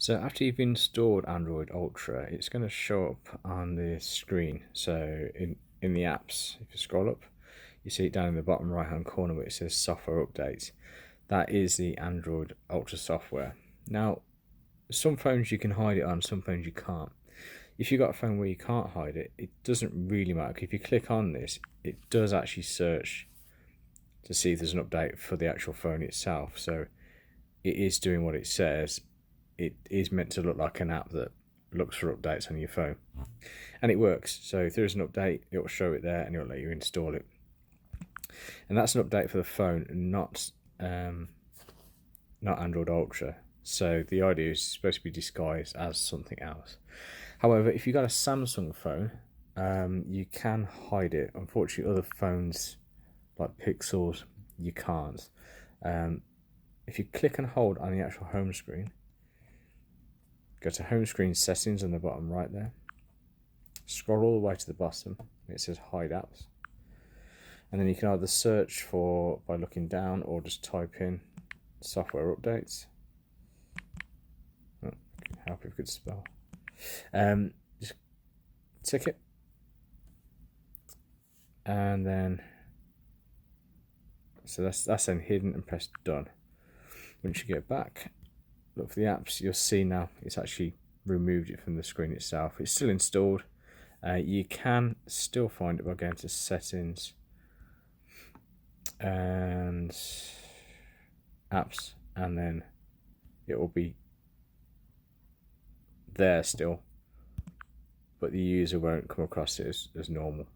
So after you've installed Android Ultra, it's going to show up on the screen. So in the apps, if you scroll up, you see it down in the bottom right hand corner where it says software updates. That is the Android Ultra software. Now, some phones you can hide it on, some phones you can't. If you've got a phone where you can't hide it, it doesn't really matter. If you click on this, it does actually search to see if there's an update for the actual phone itself. So it is doing what it says. It is meant to look like an app that looks for updates on your phone, and it works. So if there is an update, it will show it there and it will let you install it. And that's an update for the phone, not Android Ultra. So the idea is supposed to be disguised as something else. However, if you've got a Samsung phone, you can hide it. Unfortunately, other phones like Pixels, you can't. If you click and hold on the actual home screen, go to home screen settings on the bottom right there, scroll all the way to the bottom, it says hide apps, and then you can either search for by looking down or just type in software updates. Oh, help if you could spell. Just tick it, and then so that's then hidden, and press done. Once you get back, look for the apps, you'll see now it's actually removed it from the screen itself. It's still installed. You can still find it by going to settings and apps, and then it will be there still, but the user won't come across it as normal.